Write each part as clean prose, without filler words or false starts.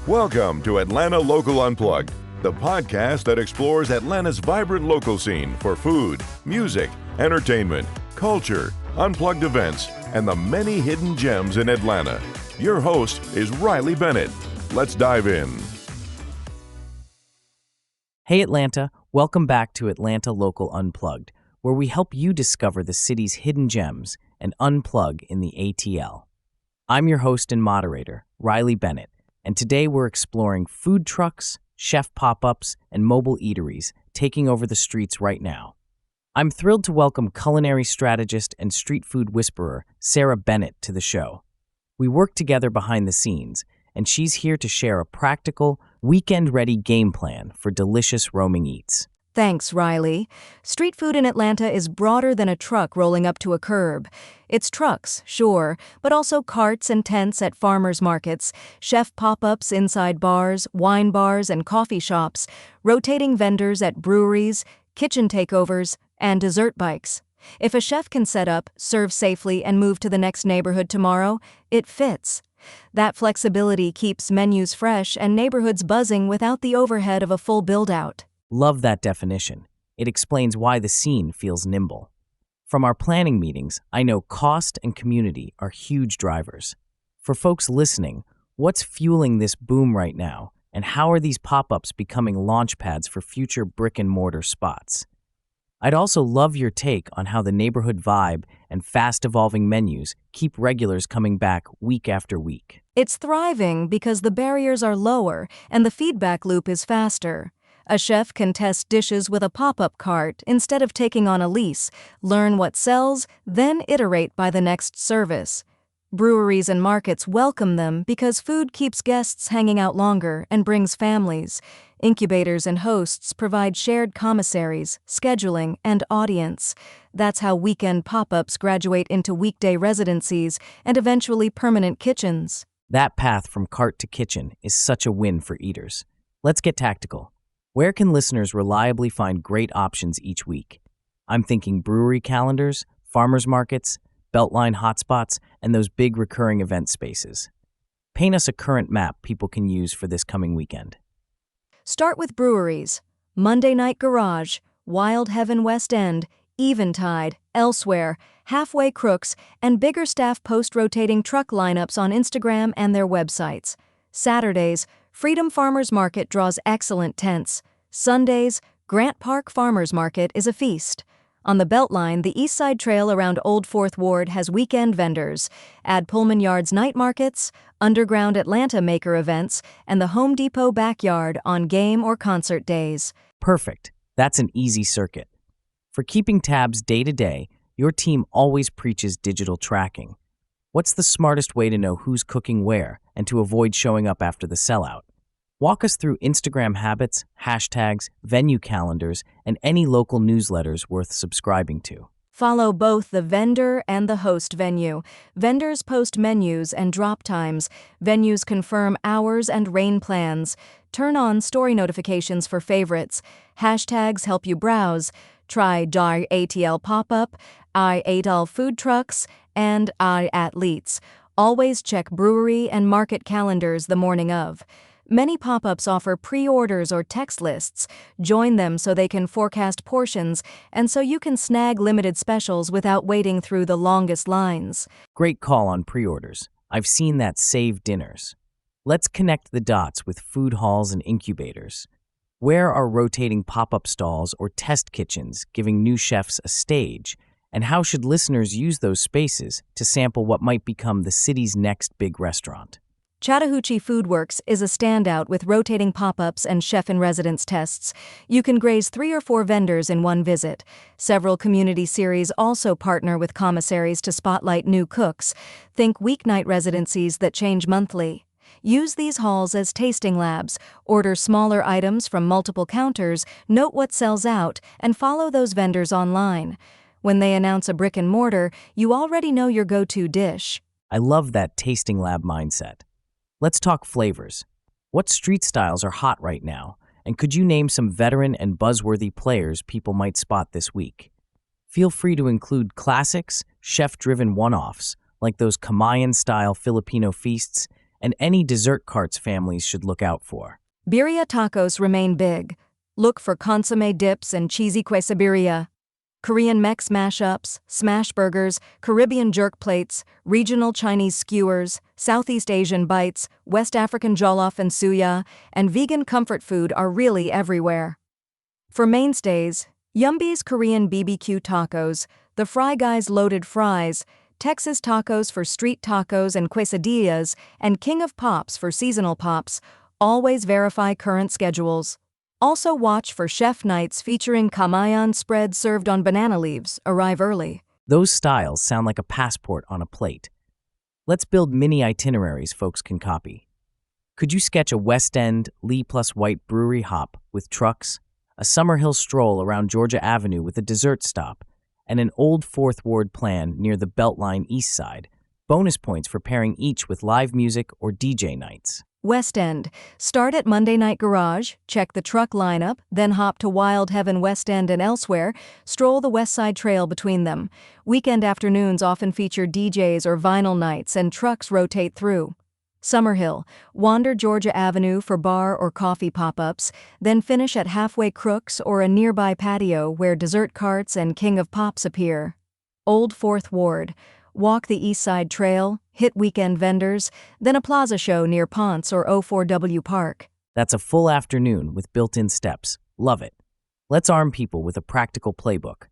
Welcome to Atlanta Local Unplugged, the podcast that explores Atlanta's vibrant local scene for food, music, entertainment, culture, unplugged events, and the many hidden gems in Atlanta. Your host is Riley Bennett. Let's dive in. Hey Atlanta, welcome back to Atlanta Local Unplugged, where we help you discover the city's hidden gems and unplug in the ATL. I'm your host and moderator, Riley Bennett, and today we're exploring food trucks, chef pop-ups, and mobile eateries taking over the streets right now. I'm thrilled to welcome culinary strategist and street food whisperer Sarah Bennett to the show. We work together behind the scenes, and she's here to share a practical, weekend-ready game plan for delicious roaming eats. Thanks, Riley. Street food in Atlanta is broader than a truck rolling up to a curb. It's trucks, sure, but also carts and tents at farmers markets, chef pop-ups inside bars, wine bars, and coffee shops, rotating vendors at breweries, kitchen takeovers, and dessert bikes. If a chef can set up, serve safely, and move to the next neighborhood tomorrow, it fits. That flexibility keeps menus fresh and neighborhoods buzzing without the overhead of a full build-out. Love that definition. It explains why the scene feels nimble. From our planning meetings, I know cost and community are huge drivers. For folks listening, what's fueling this boom right now, and how are these pop-ups becoming launch pads for future brick-and-mortar spots? I'd also love your take on how the neighborhood vibe and fast-evolving menus keep regulars coming back week after week. It's thriving because the barriers are lower and the feedback loop is faster. A chef can test dishes with a pop-up cart instead of taking on a lease, learn what sells, then iterate by the next service. Breweries and markets welcome them because food keeps guests hanging out longer and brings families. Incubators and hosts provide shared commissaries, scheduling, and audience. That's how weekend pop-ups graduate into weekday residencies and eventually permanent kitchens. That path from cart to kitchen is such a win for eaters. Let's get tactical. Where can listeners reliably find great options each week? I'm thinking brewery calendars, farmers markets, Beltline hotspots, and those big recurring event spaces. Paint us a current map people can use for this coming weekend. Start with breweries. Monday Night Garage, Wild Heaven West End, Eventide, Elsewhere, Halfway Crooks, and bigger staff post-rotating truck lineups on Instagram and their websites. Saturdays, Freedom Farmers Market draws excellent tents. Sundays, Grant Park Farmers Market is a feast. On the Beltline, the East Side Trail around Old Fourth Ward has weekend vendors. Add Pullman Yard's night markets, underground Atlanta maker events, and the Home Depot backyard on game or concert days. Perfect. That's an easy circuit. For keeping tabs day to day, your team always preaches digital tracking. What's the smartest way to know who's cooking where and to avoid showing up after the sellout? Walk us through Instagram habits, hashtags, venue calendars, and any local newsletters worth subscribing to. Follow both the vendor and the host venue. Vendors post menus and drop times. Venues confirm hours and rain plans. Turn on story notifications for favorites. Hashtags help you browse. Try ATL pop-up, ATL food trucks, and athletes. Always check brewery and market calendars the morning of. Many pop-ups offer pre-orders or text lists. Join them so they can forecast portions and so you can snag limited specials without waiting through the longest lines. Great call on pre-orders. I've seen that save dinners. Let's connect the dots with food halls and incubators. Where are rotating pop-up stalls or test kitchens giving new chefs a stage? And how should listeners use those spaces to sample what might become the city's next big restaurant? Chattahoochee Foodworks is a standout with rotating pop-ups and chef-in-residence tests. You can graze 3 or 4 vendors in one visit. Several community series also partner with commissaries to spotlight new cooks. Think weeknight residencies that change monthly. Use these halls as tasting labs. Order smaller items from multiple counters, note what sells out, and follow those vendors online. When they announce a brick and mortar, you already know your go-to dish. I love that tasting lab mindset. Let's talk flavors. What street styles are hot right now? And could you name some veteran and buzzworthy players people might spot this week? Feel free to include classics, chef-driven one-offs, like those Kamayan-style Filipino feasts, and any dessert carts families should look out for. Birria tacos remain big. Look for consommé dips and cheesy quesabirria. Korean Mex mashups, smash burgers, Caribbean jerk plates, regional Chinese skewers, Southeast Asian bites, West African jollof and suya, and vegan comfort food are really everywhere. For mainstays, Yumby's Korean BBQ tacos, the Fry Guy's loaded fries, Texas tacos for street tacos and quesadillas, and King of Pops for seasonal pops. Always verify current schedules. Also watch for chef nights featuring kamayan spread served on banana leaves. Arrive early. Those styles sound like a passport on a plate. Let's build mini itineraries folks can copy. Could you sketch a West End, Lee plus White brewery hop with trucks, a Summerhill stroll around Georgia Avenue with a dessert stop, and an old Fourth Ward plan near the Beltline East Side? Bonus points for pairing each with live music or DJ nights. West End. Start at Monday Night Garage, check the truck lineup, then hop to Wild Heaven West End and elsewhere, stroll the West Side Trail between them. Weekend afternoons often feature DJs or vinyl nights and trucks rotate through. Summerhill. Wander Georgia Avenue for bar or coffee pop-ups, then finish at Halfway Crooks or a nearby patio where dessert carts and King of Pops appear. Old Fourth Ward. Walk the East Side Trail, hit weekend vendors, then a plaza show near Ponce or O4W Park. That's a full afternoon with built-in steps. Love it. Let's arm people with a practical playbook.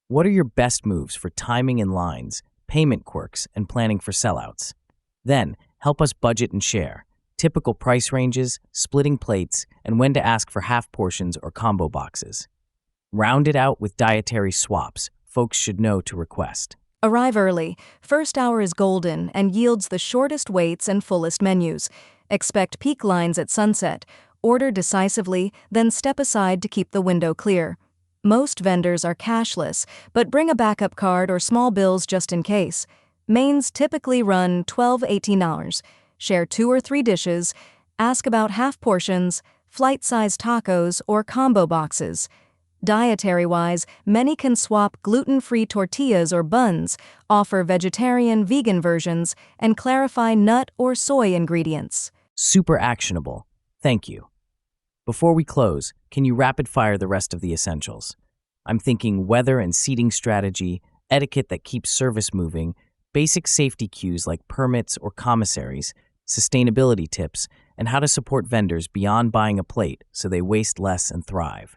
What are your best moves for timing in lines, payment quirks, and planning for sellouts? Then, help us budget and share. Typical price ranges, splitting plates, and when to ask for half portions or combo boxes. Round it out with dietary swaps folks should know to request. Arrive early. First hour is golden and yields the shortest waits and fullest menus. Expect peak lines at sunset. Order decisively, then step aside to keep the window clear. Most vendors are cashless, but bring a backup card or small bills just in case. Mains typically run $12–18. Share 2 or 3 dishes. Ask about half portions, flight-size tacos, or combo boxes. Dietary-wise, many can swap gluten-free tortillas or buns, offer vegetarian/vegan versions, and clarify nut or soy ingredients. Super actionable. Thank you. Before we close, can you rapid-fire the rest of the essentials? I'm thinking weather and seating strategy, etiquette that keeps service moving, basic safety cues like permits or commissaries, sustainability tips, and how to support vendors beyond buying a plate so they waste less and thrive.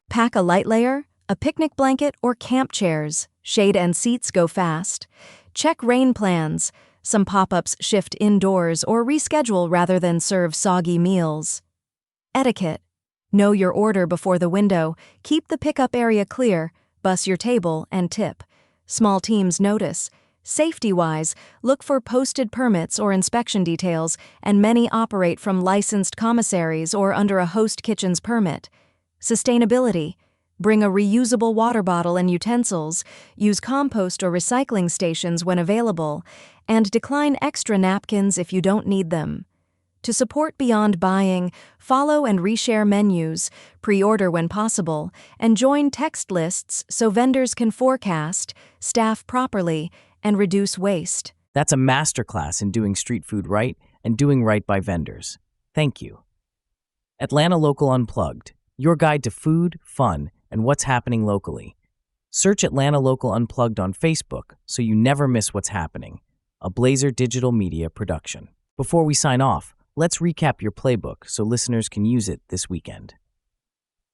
Pack a light layer, a picnic blanket, or camp chairs. Shade and seats go fast. Check rain plans. Some pop-ups shift indoors or reschedule rather than serve soggy meals. Etiquette. Know your order before the window. Keep the pickup area clear. Bus your table and tip. Small teams notice. Safety-wise, look for posted permits or inspection details, and many operate from licensed commissaries or under a host kitchen's permit. Sustainability. Bring a reusable water bottle and utensils, use compost or recycling stations when available, and decline extra napkins if you don't need them. To support beyond buying, follow and reshare menus, pre-order when possible, and join text lists so vendors can forecast, staff properly, and reduce waste. That's a masterclass in doing street food right and doing right by vendors. Thank you. Atlanta Local Unplugged, your guide to food, fun, and what's happening locally. Search Atlanta Local Unplugged on Facebook so you never miss what's happening. A Blazer Digital Media production. Before we sign off, let's recap your playbook so listeners can use it this weekend.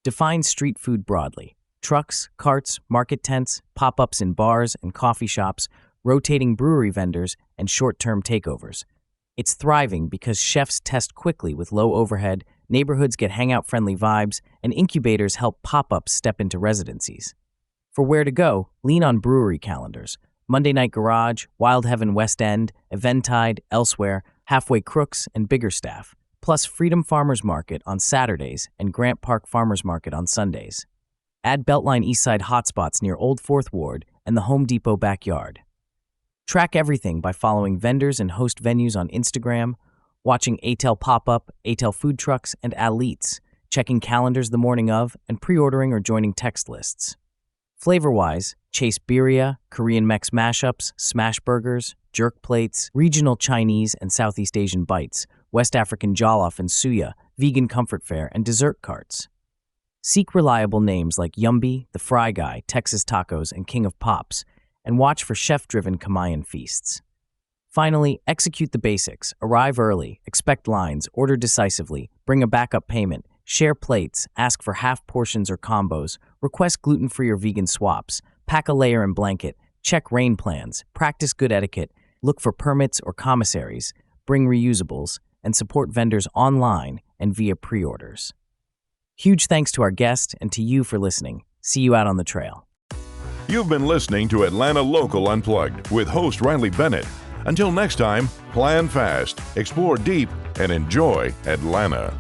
Define street food broadly. Trucks, carts, market tents, pop-ups in bars and coffee shops, rotating brewery vendors, and short-term takeovers. It's thriving because chefs test quickly with low overhead, neighborhoods get hangout-friendly vibes, and incubators help pop-ups step into residencies. For where to go, lean on brewery calendars. Monday Night Garage, Wild Heaven West End, Eventide, Elsewhere, Halfway Crooks, and Biggerstaff, plus Freedom Farmers Market on Saturdays and Grant Park Farmers Market on Sundays. Add Beltline Eastside hotspots near Old Fourth Ward and the Home Depot backyard. Track everything by following vendors and host venues on Instagram, watching ATEL Pop-Up, ATEL Food Trucks, and Aleats, checking calendars the morning of, and pre-ordering or joining text lists. Flavor-wise, chase birria, Korean Mex mashups, smash burgers, jerk plates, regional Chinese and Southeast Asian bites, West African jollof and suya, vegan comfort fare, and dessert carts. Seek reliable names like Yumby, The Fry Guy, Texas Tacos, and King of Pops, and watch for chef-driven Kamayan feasts. Finally, execute the basics. Arrive early, expect lines, order decisively, bring a backup payment, share plates, ask for half portions or combos, request gluten-free or vegan swaps, pack a layer and blanket, check rain plans, practice good etiquette, look for permits or commissaries, bring reusables, and support vendors online and via pre-orders. Huge thanks to our guest and to you for listening. See you out on the trail. You've been listening to Atlanta Local Unplugged with host Riley Bennett. Until next time, plan fast, explore deep, and enjoy Atlanta.